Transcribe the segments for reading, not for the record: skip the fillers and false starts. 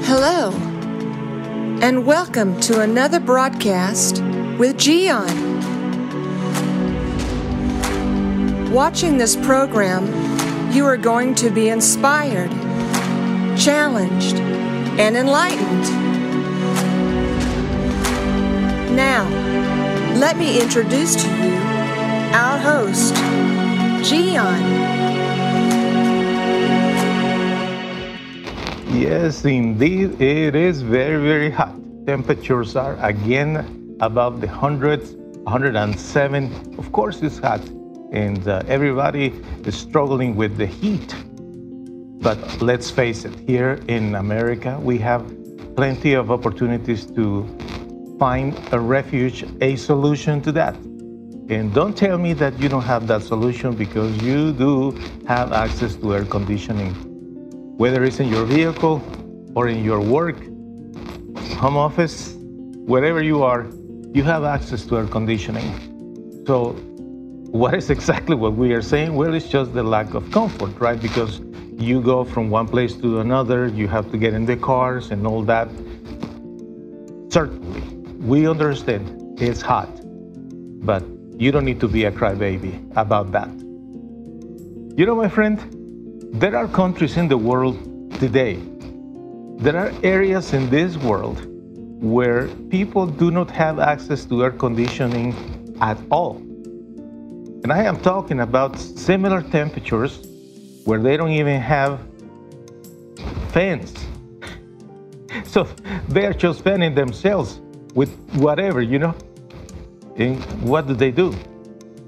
Hello, and welcome to another broadcast with Gian. Watching this program, you are going to be inspired, challenged, and enlightened. Now, let me introduce to you our host, Gian. Yes, indeed, it is very, very hot. Temperatures are again above the hundreds, 107. Of course, it's hot, and everybody is struggling with the heat. But let's face it, here in America, we have plenty of opportunities to find a refuge, a solution to that. And don't tell me that you don't have that solution, because you do have access to air conditioning. Whether it's in your vehicle or in your work, home office, wherever you are, you have access to air conditioning. So what is exactly what we are saying? Well, it's just the lack of comfort, right? Because you go from one place to another, you have to get in the cars and all that. Certainly, we understand it's hot, but you don't need to be a crybaby about that. You know, my friend, there are countries in the world today, there are areas in this world where people do not have access to air conditioning at all. And I am talking about similar temperatures where they don't even have fans. So they are just fanning themselves with whatever, you know. And what do?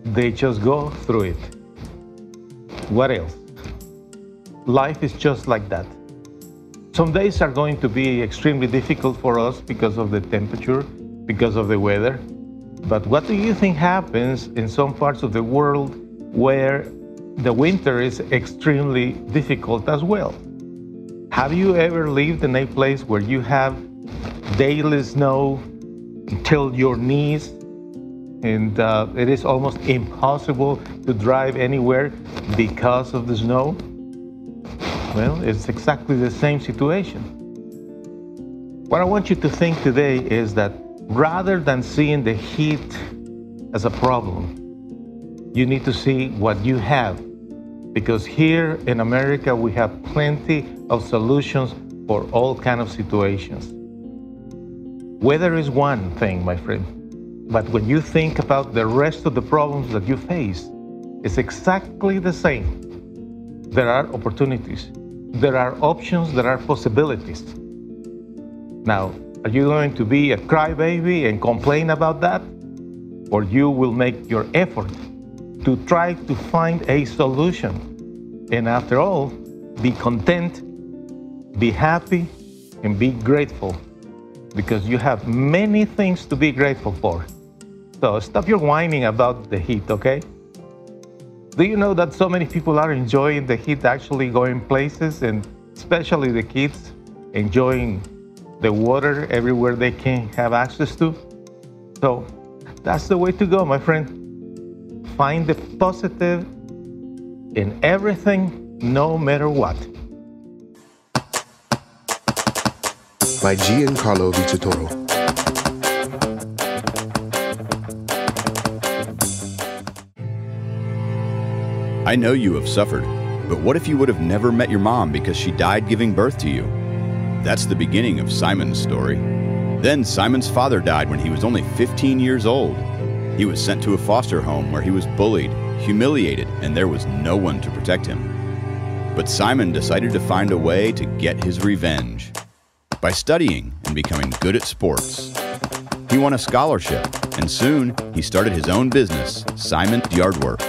They just go through it. What else? Life is just like that. Some days are going to be extremely difficult for us because of the temperature, because of the weather. But what do you think happens in some parts of the world where the winter is extremely difficult as well? Have you ever lived in a place where you have daily snow till your knees, and it is almost impossible to drive anywhere because of the snow? Well, it's exactly the same situation. What I want you to think today is that rather than seeing the heat as a problem, you need to see what you have. Because here in America, we have plenty of solutions for all kinds of situations. Weather is one thing, my friend, but when you think about the rest of the problems that you face, it's exactly the same. There are opportunities, there are options, there are possibilities. Now, are you going to be a crybaby and complain about that? Or you will make your effort to try to find a solution. And after all, be content, be happy, and be grateful, because you have many things to be grateful for. So stop your whining about the heat, okay? Do you know that so many people are enjoying the heat, actually going places, and especially the kids enjoying the water everywhere they can have access to? So that's the way to go, my friend. Find the positive in everything, no matter what. By Giancarlo Villatoro. I know you have suffered, but what if you would have never met your mom because she died giving birth to you? That's the beginning of Simon's story. Then Simon's father died when he was only 15 years old. He was sent to a foster home where he was bullied, humiliated, and there was no one to protect him. But Simon decided to find a way to get his revenge by studying and becoming good at sports. He won a scholarship, and soon he started his own business, Simon's Yardwork.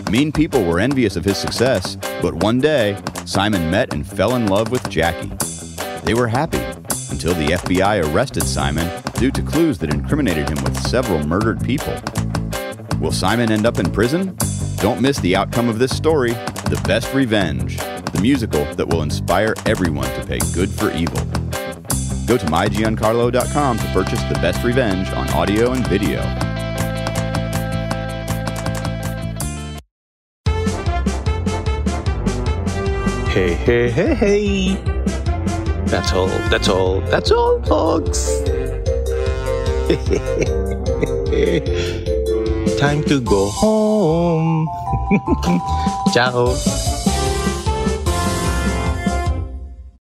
Mean people were envious of his success, but one day, Simon met and fell in love with Jackie. They were happy until the FBI arrested Simon due to clues that incriminated him with several murdered people. Will Simon end up in prison? Don't miss the outcome of this story, The Best Revenge, the musical that will inspire everyone to pay good for evil. Go to mygiancarlo.com to purchase The Best Revenge on audio and video. Hey. That's all. That's all. That's all, folks. Time to go home. Ciao.